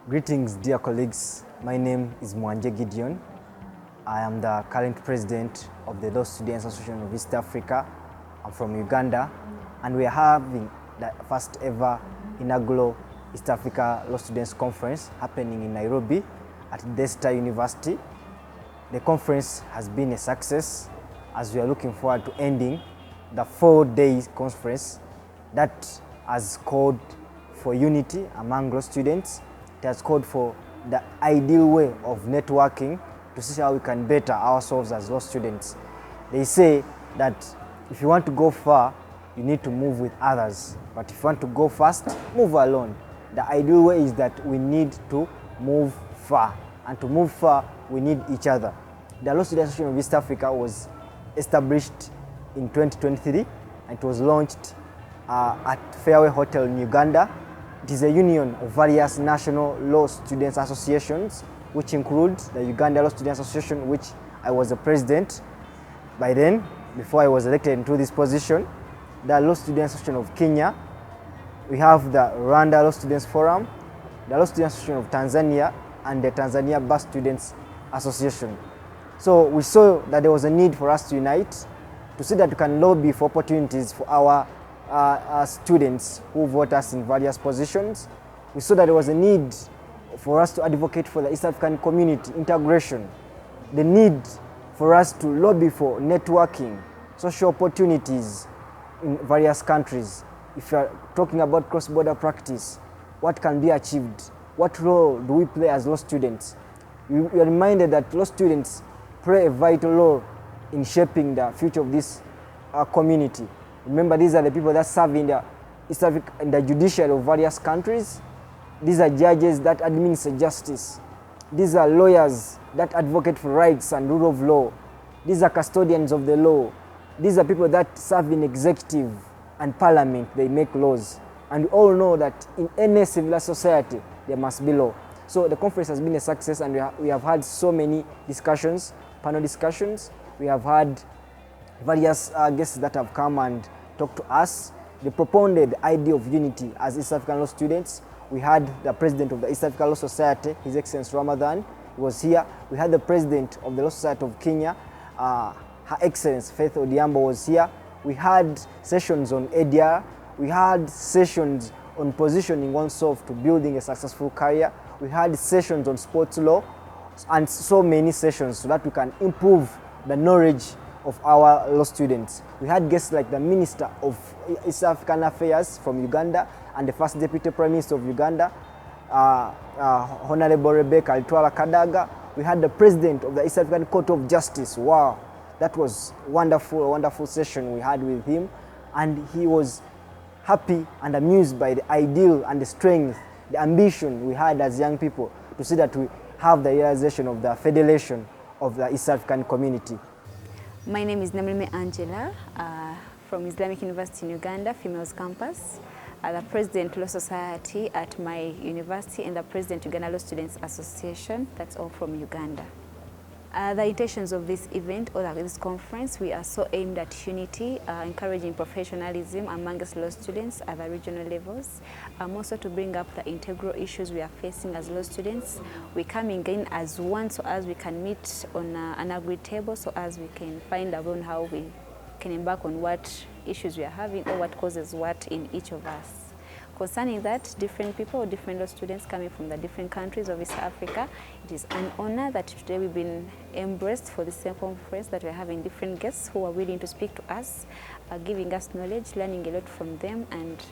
Greetings, dear colleagues. My name is Mwanje Gideon. I am the current president of the Law Students Association of East Africa. I'm from Uganda, and we are having the first ever inaugural East Africa Law Students Conference happening in Nairobi at Daystar University. The conference has been a success as we are looking forward to ending the 4-day conference that has called for unity among law students. It has called for the ideal way of networking to see how we can better ourselves as law students. They say that if you want to go far, you need to move with others. But if you want to go fast, move alone. The ideal way is that we need to move far. And to move far, we need each other. The Law Students Association of East Africa was established in 2023 and it was launched at Fairway Hotel in Uganda. It is a union of various national law students associations, which includes the Uganda Law Students Association, which I was the president by then, before I was elected into this position. The Law Students Association of Kenya. We have the Rwanda Law Students Forum, the Law Students Association of Tanzania, and the Tanzania Bar Students Association. So we saw that there was a need for us to unite, to see that we can lobby for opportunities for our students who vote us in various positions. We saw that there was a need for us to advocate for the East African community integration, the need for us to lobby for networking, social opportunities in various countries. If you are talking about cross-border practice, what can be achieved? What role do we play as law students? We are reminded that law students play a vital role in shaping the future of this community. Remember, these are the people that serve in the East Africa, in the judiciary of various countries. These are judges that administer justice. These are lawyers that advocate for rights and rule of law. These are custodians of the law. These are people that serve in executive and parliament. They make laws. And we all know that in any civilized society, there must be law. So the conference has been a success, and we have had so many discussions, panel discussions. We have had various guests that have come and talked to us. They propounded the idea of unity as East African law students. We had the president of the East African Law Society, His Excellency Ramadan, he was here. We had the president of the Law Society of Kenya, Her Excellency Faith Odhiambo was here. We had sessions on ADR. We had sessions on positioning oneself to building a successful career. We had sessions on sports law and so many sessions so that we can improve the knowledge of our law students. We had guests like the Minister of East African Affairs from Uganda and the First Deputy Prime Minister of Uganda, Honorable Rebecca Alitwala Kadaga. We had the President of the East African Court of Justice. Wow, that was wonderful, a wonderful session we had with him. And he was happy and amused by the ideal and the strength, the ambition we had as young people to see that we have the realization of the federation of the East African community. My name is Namilime Angela from Islamic University in Uganda, Females Campus. The President Law Society at my university and the President Uganda Law Students Association, that's all from Uganda. The intentions of this event or this conference, we are so aimed at unity, encouraging professionalism amongst law students at the regional levels, also to bring up the integral issues we are facing as law students. We're coming in as one so as we can meet on an agreed table so as we can find out on how we can embark on what issues we are having or what causes what in each of us. Concerning that, different people, different law students coming from the different countries of East Africa, it is an honor that today we've been embraced for the same conference, that we're having different guests who are willing to speak to us, giving us knowledge, learning a lot from them, and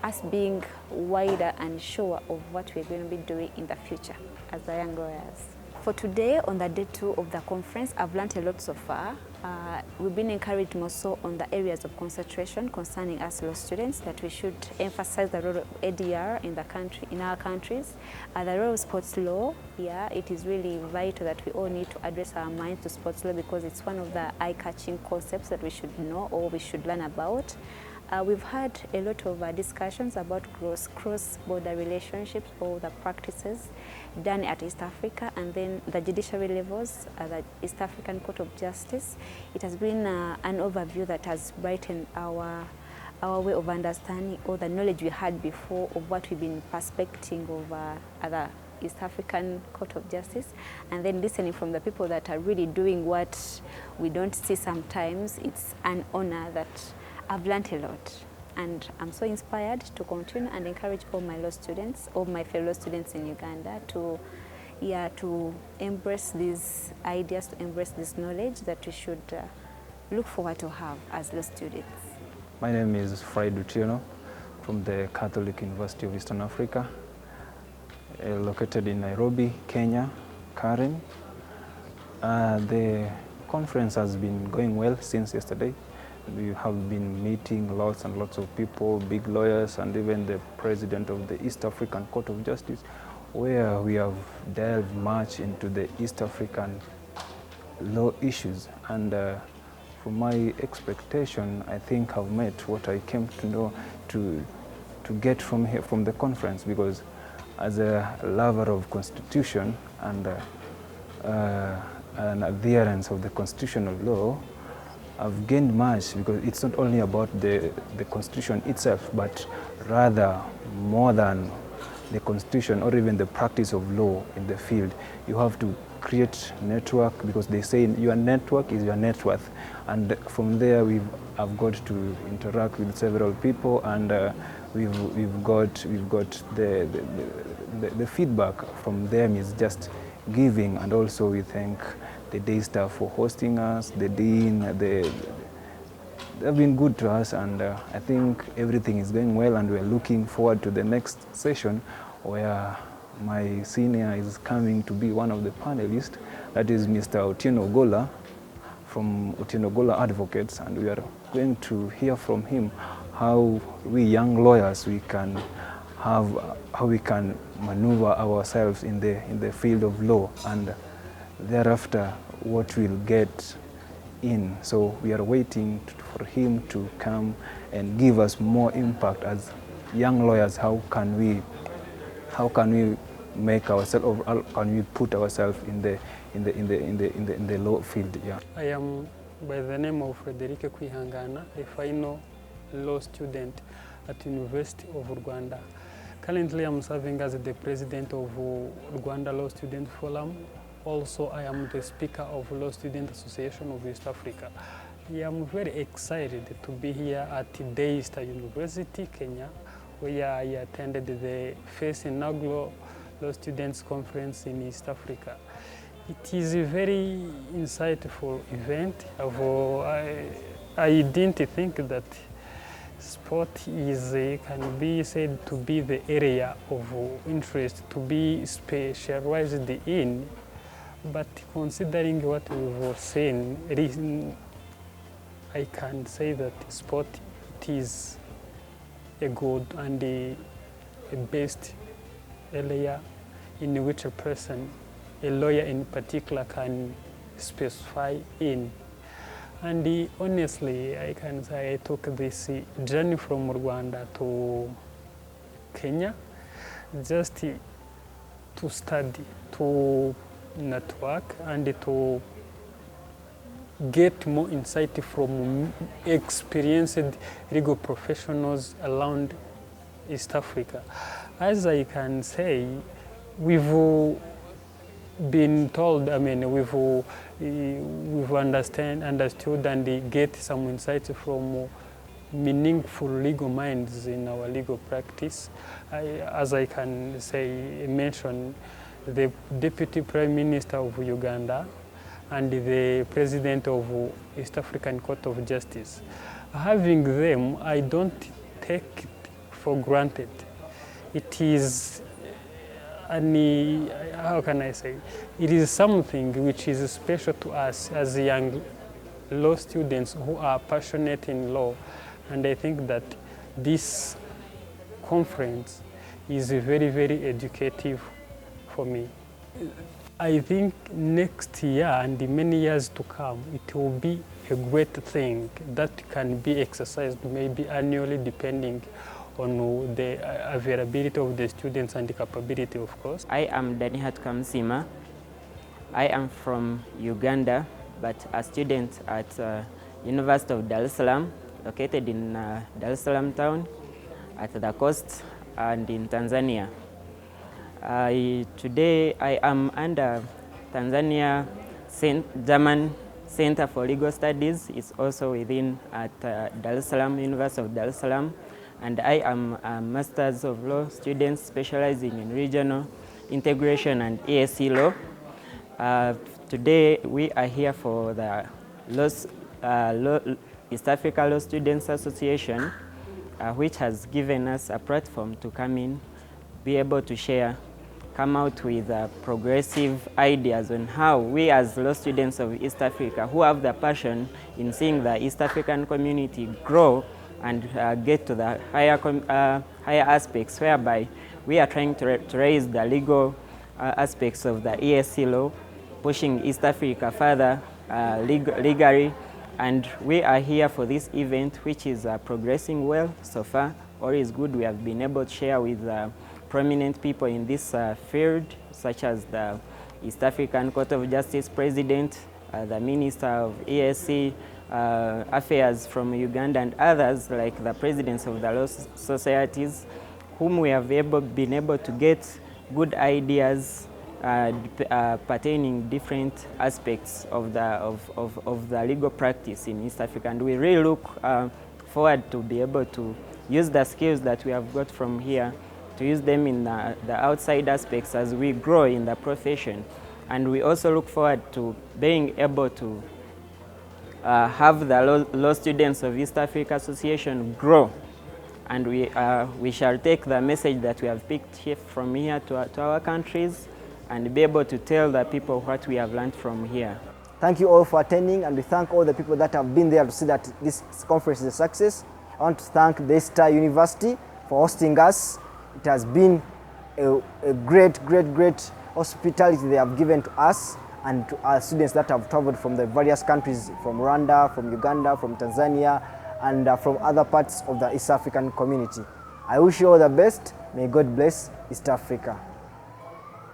us being wider and sure of what we're going to be doing in the future as the young lawyers. For today, on the day 2 of the conference, I've learned a lot so far. We've been encouraged more so on the areas of concentration concerning us law students, that we should emphasize the role of ADR in the country, in our countries. The role of sports law, it is really vital that we all need to address our minds to sports law because it's one of the eye-catching concepts that we should know or we should learn about. We've had a lot of discussions about cross-border relationships or the practices done at East Africa, and then the judiciary levels, the East African Court of Justice. It has been an overview that has brightened our way of understanding or the knowledge we had before of what we've been prospecting of other East African Court of Justice, and then listening from the people that are really doing what we don't see sometimes. It's an honor that I've learned a lot. And I'm so inspired to continue and encourage all my law students, all my fellow students in Uganda to embrace these ideas, to embrace this knowledge that we should look forward to have as law students. My name is Fried Utieno from the Catholic University of Eastern Africa, located in Nairobi, Kenya, Karen. The conference has been going well since yesterday. We have been meeting lots and lots of people, big lawyers, and even the president of the East African Court of Justice, where we have delved much into the East African law issues. And from my expectation, I think I've met what I came to know to get from here, from the conference, because as a lover of Constitution and an adherence of the constitutional law, I've gained much, because it's not only about the Constitution itself, but rather more than the Constitution or even the practice of law in the field. You have to create network, because they say your network is your net worth. And from there, I've got to interact with several people, and we've got the feedback from them is just giving. And also we thank the Daystar for hosting us, the Dean, they've been good to us, and I think everything is going well, and we're looking forward to the next session where my senior is coming to be one of the panelists. That is Mr. Otieno Gola from Otieno Gola Advocates, and we are going to hear from him how we young lawyers how we can maneuver ourselves in the field of law, and thereafter what we'll get in. So we are waiting for him to come and give us more impact as young lawyers. How can we make ourselves, or how can we put ourselves in the law field? Yeah. I am by the name of Frederick Kwihangana, a final law student at University of Rwanda. Currently, I'm serving as the president of Rwanda Law Student Forum. Also, I am the speaker of Law Student Association of East Africa. I am very excited to be here at Daystar University, Kenya, where I attended the first inaugural Law Students Conference in East Africa. It is a very insightful event. I didn't think that sport can be said to be the area of interest to be specialized in. But considering what we were saying, I can say that sport is a good and a best area in which a person, a lawyer in particular, can specify in. And honestly, I can say I took this journey from Rwanda to Kenya just to study, to network, and to get more insight from experienced legal professionals around East Africa. As I can say, we've been told, we've understood and get some insights from meaningful legal minds in our legal practice. As I can say, mention the Deputy Prime Minister of Uganda and the President of East African Court of Justice. Having them, I don't take it for granted. It is, how can I say, it is something which is special to us as young law students who are passionate in law. And I think that this conference is very, very educative for me. I think next year and many years to come, it will be a great thing that can be exercised maybe annually, depending on the availability of the students and the capability, of course. I am Danihat Kamsima. I am from Uganda, but a student at University of Dar es Salaam, located in Dar es Salaam town, at the coast and in Tanzania. Today I am under Tanzania German Center for Legal Studies. It's also within at Dar es Salaam, University of Dar es Salaam. And I am a Masters of Law student specializing in regional integration and ESC law. Today we are here for the East Africa Law Students Association, which has given us a platform to come in, be able to share, come out with progressive ideas on how we as law students of East Africa who have the passion in seeing the East African community grow and get to the higher aspects, whereby we are trying to raise the legal aspects of the ESC law, pushing East Africa further legally. And we are here for this event, which is progressing well so far. All is good. We have been able to share with prominent people in this field, such as the East African Court of Justice President, the Minister of ESC Affairs from Uganda, and others like the presidents of the law societies, whom we have been able to get good ideas pertaining different aspects of the legal practice in East Africa. And we really look forward to be able to use the skills that we have got from here, to use them in the outside aspects as we grow in the profession. And we also look forward to being able to have the law students of East Africa Association grow. And we shall take the message that we have picked here from here to our countries and be able to tell the people what we have learned from here. Thank you all for attending, and we thank all the people that have been there to see that this conference is a success. I want to thank Daystar University for hosting us. It has been a great hospitality they have given to us and to our students that have traveled from the various countries, from Rwanda, from Uganda, from Tanzania, and from other parts of the East African community. I wish you all the best. May God bless East Africa.